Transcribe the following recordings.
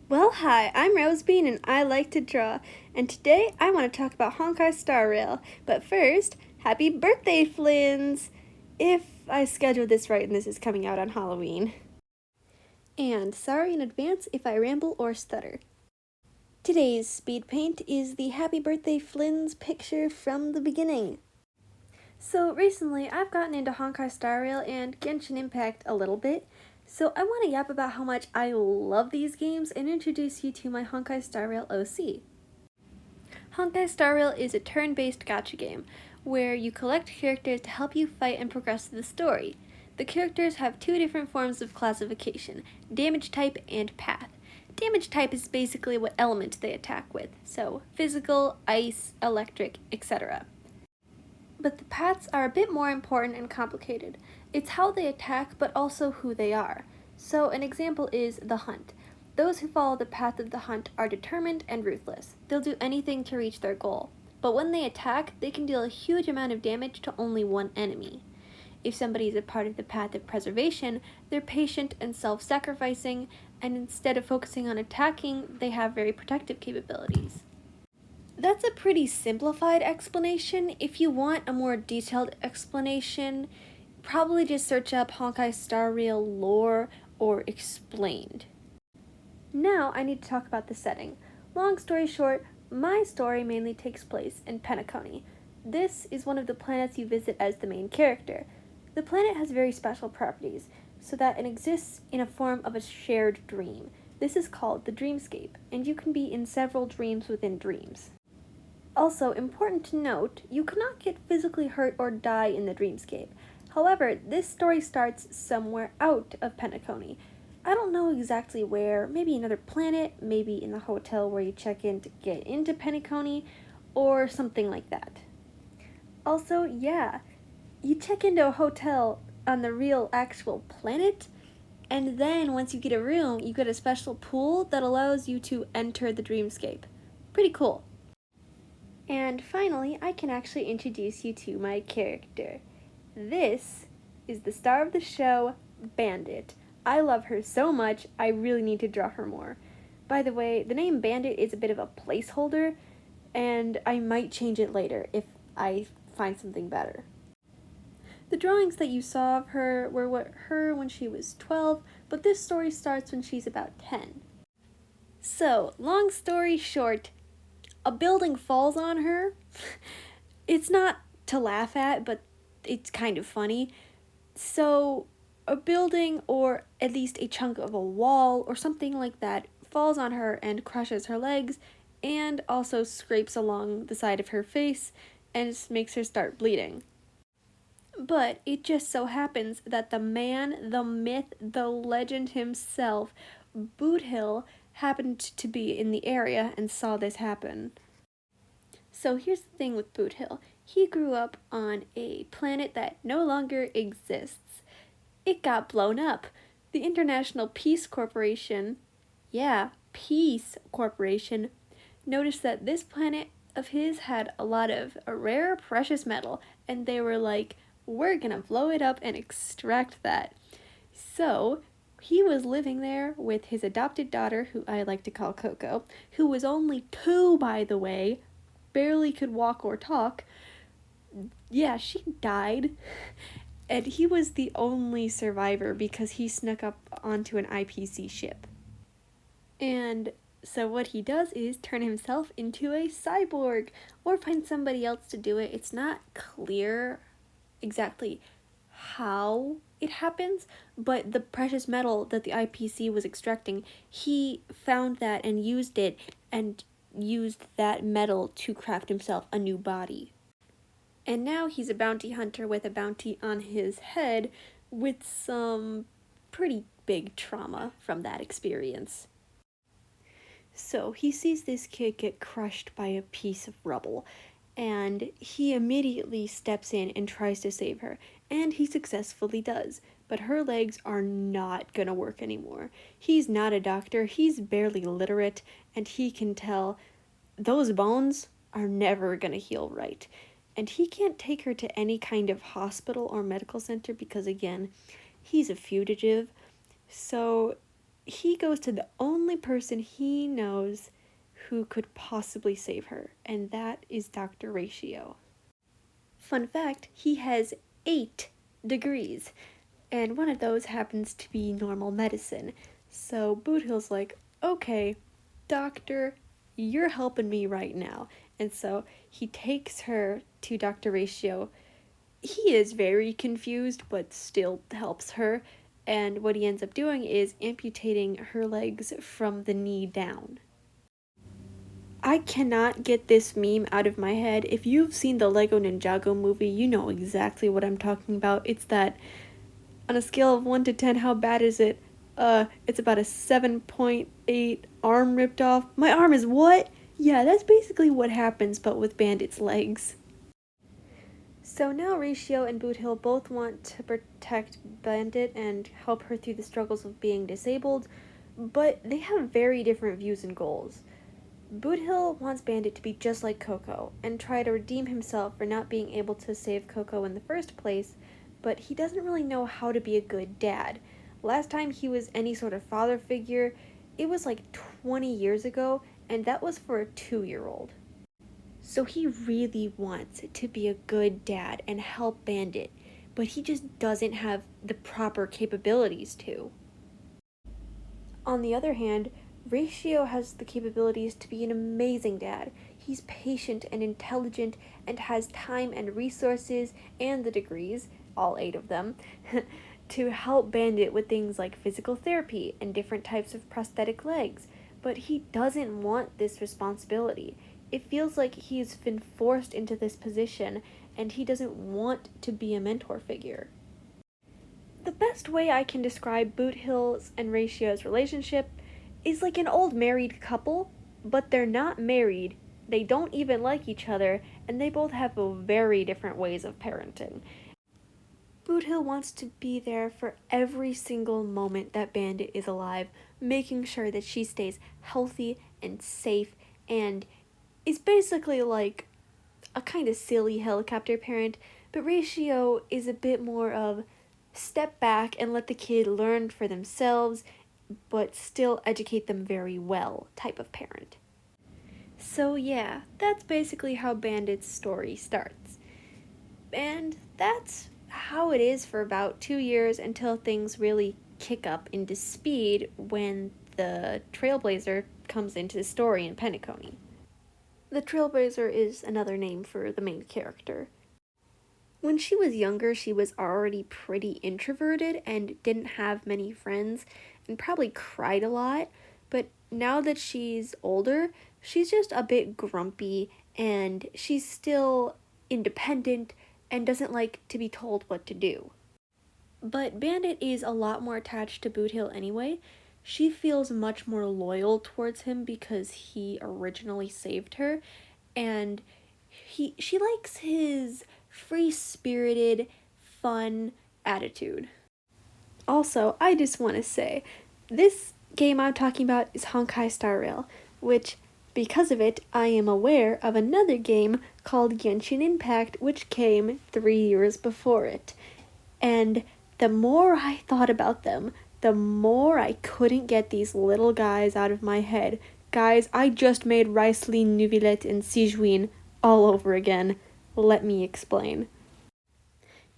Well, hi, I'm Rosebean and I like to draw, and today I want to talk about Honkai Star Rail. But first, happy birthday, Flins! If I scheduled this right and this is coming out on Halloween. And sorry in advance if I ramble or stutter. Today's speed paint is the Happy Birthday Flins picture from the beginning. So recently, I've gotten into Honkai Star Rail and Genshin Impact a little bit, so I want to yap about how much I love these games and introduce you to my Honkai Star Rail OC. Honkai Star Rail is a turn-based gacha game, where you collect characters to help you fight and progress the story. The characters have two different forms of classification, damage type and path. Damage type is basically what element they attack with, so physical, ice, electric, etc. But the paths are a bit more important and complicated. It's how they attack, but also who they are. So an example is the hunt. Those who follow the path of the hunt are determined and ruthless. They'll do anything to reach their goal. But when they attack, they can deal a huge amount of damage to only one enemy. If somebody is a part of the path of preservation, they're patient and self-sacrificing, and instead of focusing on attacking, they have very protective capabilities. That's a pretty simplified explanation. If you want a more detailed explanation, probably just search up Honkai Star Rail lore or explained. Now I need to talk about the setting. Long story short, my story mainly takes place in Penacony. This is one of the planets you visit as the main character. The planet has very special properties, so that it exists in a form of a shared dream. This is called the dreamscape, and you can be in several dreams within dreams. Also, important to note, you cannot get physically hurt or die in the dreamscape. However, this story starts somewhere out of Penacony. I don't know exactly where, maybe another planet, maybe in the hotel where you check in to get into Penacony, or something like that. Also, yeah, you check into a hotel on the real actual planet, and then once you get a room, you get a special pool that allows you to enter the dreamscape. Pretty cool. And finally, I can actually introduce you to my character. This is the star of the show, Bandit. I love her so much, I really need to draw her more. By the way, the name Bandit is a bit of a placeholder, and I might change it later if I find something better. The drawings that you saw of her were her when she was 12, but this story starts when she's about 10. So, long story short, a building falls on her. It's not to laugh at, but it's kind of funny. So, a building, or at least a chunk of a wall, or something like that, falls on her and crushes her legs, and also scrapes along the side of her face, and makes her start bleeding. But it just so happens that the man, the myth, the legend himself, Boothill, happened to be in the area and saw this happen. So here's the thing with Boothill. He grew up on a planet that no longer exists. It got blown up. The International Peace Corporation, Peace Corporation, noticed that this planet of his had a lot of rare precious metal, and they were like, we're gonna blow it up and extract that. So he was living there with his adopted daughter, who I like to call Coco, who was only 2, by the way, barely could walk or talk. Yeah, she died. And he was the only survivor because he snuck up onto an IPC ship. And so what he does is turn himself into a cyborg, or find somebody else to do it. It's not clear exactly how it happens, but the precious metal that the IPC was extracting, he found that and used it, and used that metal to craft himself a new body. And now he's a bounty hunter with a bounty on his head, with some pretty big trauma from that experience. So he sees this kid get crushed by a piece of rubble, and he immediately steps in and tries to save her, and he successfully does, but her legs are not gonna work anymore. He's not a doctor, he's barely literate, and he can tell those bones are never gonna heal right. And he can't take her to any kind of hospital or medical center because, again, he's a fugitive. So he goes to the only person he knows who could possibly save her, and that is Dr. Ratio. Fun fact, he has 8 degrees, and one of those happens to be normal medicine. So Boothill's like, okay, doctor, you're helping me right now. And so he takes her to Dr. Ratio. He is very confused, but still helps her. And what he ends up doing is amputating her legs from the knee down. I cannot get this meme out of my head. If you've seen the Lego Ninjago movie, you know exactly what I'm talking about. It's that on a scale of 1 to 10, how bad is it? It's about a 7.8, arm ripped off. My arm is what? Yeah, that's basically what happens, but with Bandit's legs. So now Ratio and Boothill both want to protect Bandit and help her through the struggles of being disabled, but they have very different views and goals. Boothill wants Bandit to be just like Coco and try to redeem himself for not being able to save Coco in the first place, but he doesn't really know how to be a good dad. Last time he was any sort of father figure, it was like 20 years ago, and that was for a 2-year-old. So he really wants to be a good dad and help Bandit, but he just doesn't have the proper capabilities to. On the other hand, Ratio has the capabilities to be an amazing dad. He's patient and intelligent and has time and resources and the degrees, all 8 of them, to help Bandit with things like physical therapy and different types of prosthetic legs. But he doesn't want this responsibility. It feels like he's been forced into this position and he doesn't want to be a mentor figure. The best way I can describe Boothill's and Ratio's relationship is like an old married couple, but they're not married, they don't even like each other, and they both have very different ways of parenting. Boothill wants to be there for every single moment that Bandit is alive, making sure that she stays healthy and safe, and is basically like a kind of silly helicopter parent, but Ratio is a bit more of step back and let the kid learn for themselves, but still educate them very well type of parent. So yeah, that's basically how Bandit's story starts. And that's how it is for about 2 years until things really kick up into speed when the Trailblazer comes into the story in Penacony. The Trailblazer is another name for the main character. When she was younger, she was already pretty introverted and didn't have many friends and probably cried a lot, but now that she's older, she's just a bit grumpy and she's still independent and doesn't like to be told what to do. But Bandit is a lot more attached to Boothill anyway. She feels much more loyal towards him because he originally saved her, and she likes his free-spirited, fun attitude. Also, I just want to say, this game I'm talking about is Honkai Star Rail, which, because of it, I am aware of another game called Genshin Impact, which came 3 years before it. And the more I thought about them, the more I couldn't get these little guys out of my head. Guys, I just made Riceline, Neuvillette, and Sijuin all over again. Let me explain.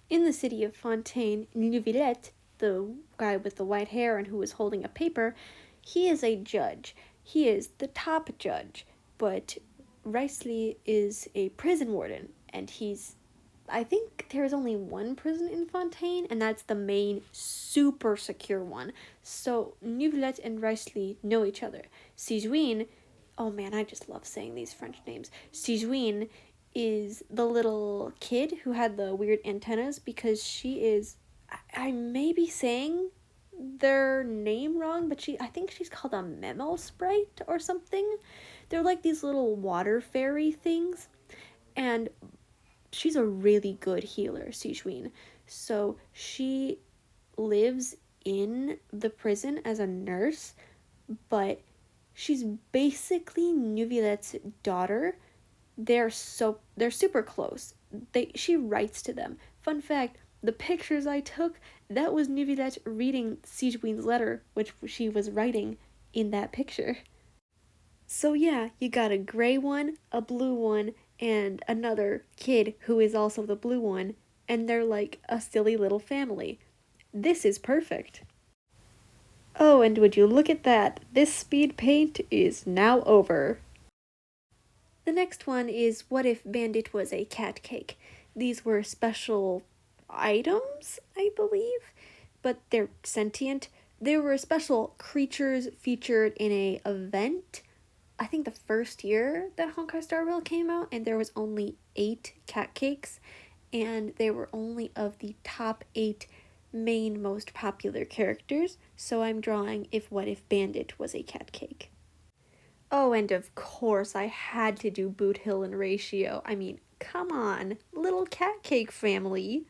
In the city of Fontaine, Neuvillette, the guy with the white hair and who was holding a paper, he is a judge. He is the top judge, but Riceley is a prison warden, and I think there's only one prison in Fontaine, and that's the main super secure one. So Neuvillette and Riceley know each other. Sijuin, oh man, I just love saying these French names. Sijuin is the little kid who had the weird antennas because she is, I may be saying their name wrong, but I think she's called a memo sprite or something. They're like these little water fairy things, and she's a really good healer, Sijuin. So she lives in the prison as a nurse, but she's basically Neuvillette's daughter. They're super close. She writes to them. Fun fact, the pictures I took, that was Nivilet reading Sigewin's letter, which she was writing in that picture. So yeah, you got a gray one, a blue one, and another kid who is also the blue one, and they're like a silly little family. This is perfect. Oh, and would you look at that? This speed paint is now over. The next one is what if Bandit was a cat cake? These were special items, I believe, but they're sentient. They were special creatures featured in a event. I think the first year that Honkai Star Rail came out, and there was only 8 cat cakes, and they were only of the top 8 main most popular characters, so I'm drawing if what if Bandit was a cat cake. Oh, and of course I had to do Boot Hill and Ratio. I mean, come on, little cat cake family.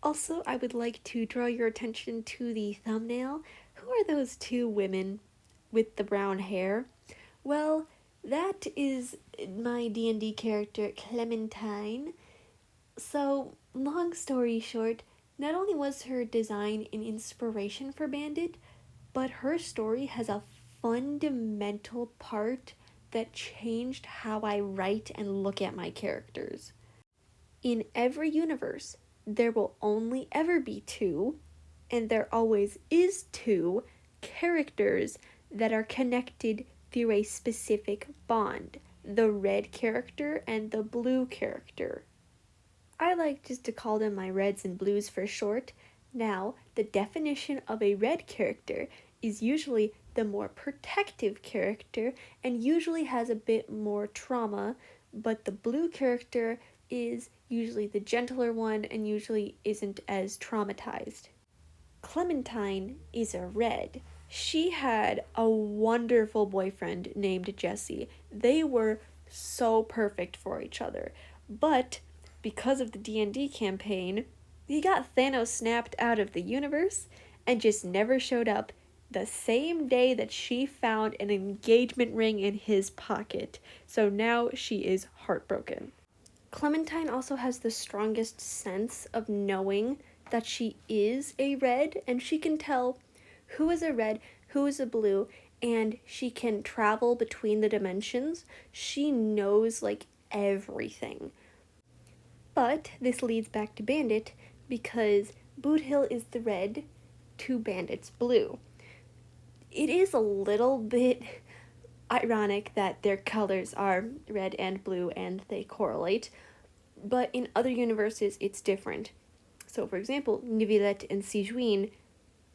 Also, I would like to draw your attention to the thumbnail. Who are those 2 women with the brown hair? Well, that is my D&D character Clementine. So, long story short, not only was her design an inspiration for Bandit, but her story has a fundamental part that changed how I write and look at my characters. In every universe, there will only ever be 2, and there always is 2 characters that are connected through a specific bond, the red character and the blue character. I like just to call them my reds and blues for short. Now, the definition of a red character is usually the more protective character and usually has a bit more trauma, but the blue character is usually the gentler one and usually isn't as traumatized. Clementine is a red. She had a wonderful boyfriend named Jesse. They were so perfect for each other. But because of the D&D campaign, he got Thanos snapped out of the universe and just never showed up the same day that she found an engagement ring in his pocket. So now she is heartbroken. Clementine also has the strongest sense of knowing that she is a red, and she can tell who is a red, who is a blue, and she can travel between the dimensions. She knows like everything. But this leads back to Bandit because Boot Hill is the red to Bandit's blue. It is a little bit ironic that their colors are red and blue and they correlate, but in other universes it's different. So, for example, Nivilet and Sigewin,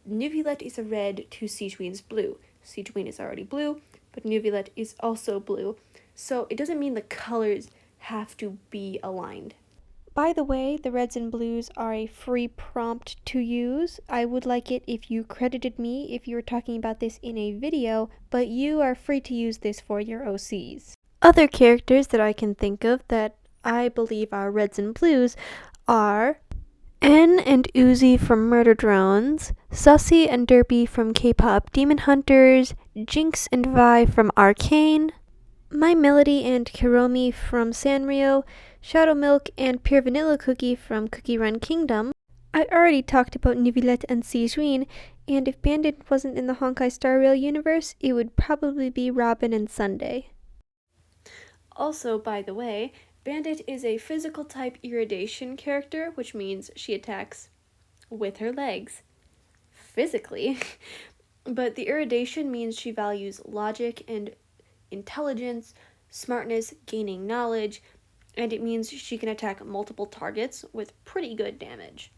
Nivilet is a red to Sigewin's blue. Sigewin is already blue, but Nivilet is also blue. So it doesn't mean the colors have to be aligned. By the way, the reds and blues are a free prompt to use. I would like it if you credited me if you were talking about this in a video, but you are free to use this for your OCs. Other characters that I can think of that I believe are reds and blues are N and Uzi from Murder Drones, Sussy and Derpy from K-pop Demon Hunters, Jinx and Vi from Arcane, My Melody and Kiromi from Sanrio, Shadow Milk and Pure Vanilla Cookie from Cookie Run Kingdom. I already talked about Nivilet and Sigewin, and if Bandit wasn't in the Honkai Star Rail universe, it would probably be Robin and Sunday. Also, by the way, Bandit is a physical type iridation character, which means she attacks with her legs. Physically. But the iridation means she values logic and intelligence, smartness, gaining knowledge, and it means she can attack multiple targets with pretty good damage.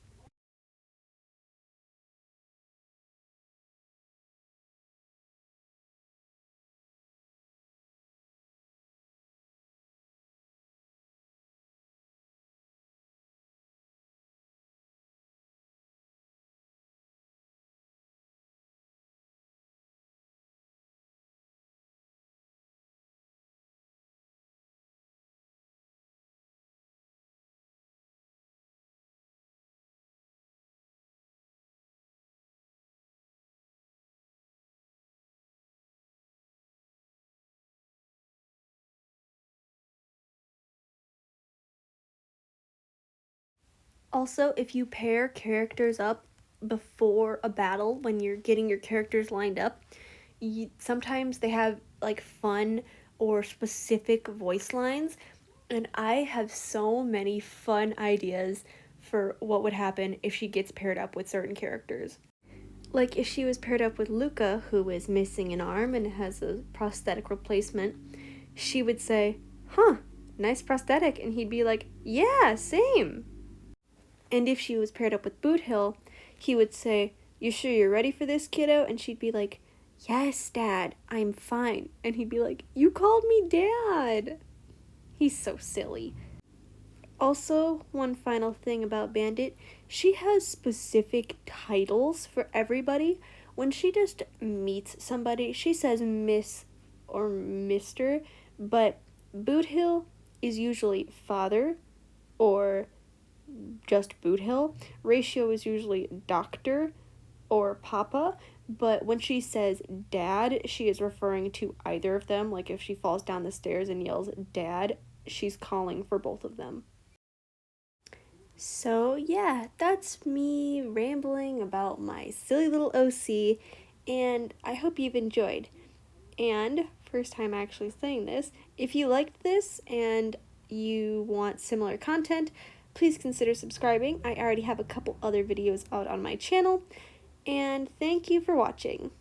Also, if you pair characters up before a battle, when you're getting your characters lined up, sometimes they have like fun or specific voice lines, and I have so many fun ideas for what would happen if she gets paired up with certain characters. Like if she was paired up with Luca, who is missing an arm and has a prosthetic replacement, she would say, "Huh, nice prosthetic," and he'd be like, "Yeah, same." And if she was paired up with Boot Hill, he would say, "You sure you're ready for this, kiddo?" And she'd be like, "Yes, Dad, I'm fine." And he'd be like, "You called me Dad." He's so silly. Also, one final thing about Bandit, she has specific titles for everybody. When she just meets somebody, she says Miss or Mr., but Boot Hill is usually father or just Boot Hill. Ratio is usually doctor or papa, but when she says dad, she is referring to either of them. Like if she falls down the stairs and yells dad, she's calling for both of them. So, yeah, that's me rambling about my silly little OC, and I hope you've enjoyed. And, first time actually saying this, if you liked this and you want similar content, please consider subscribing. I already have a couple other videos out on my channel, and thank you for watching.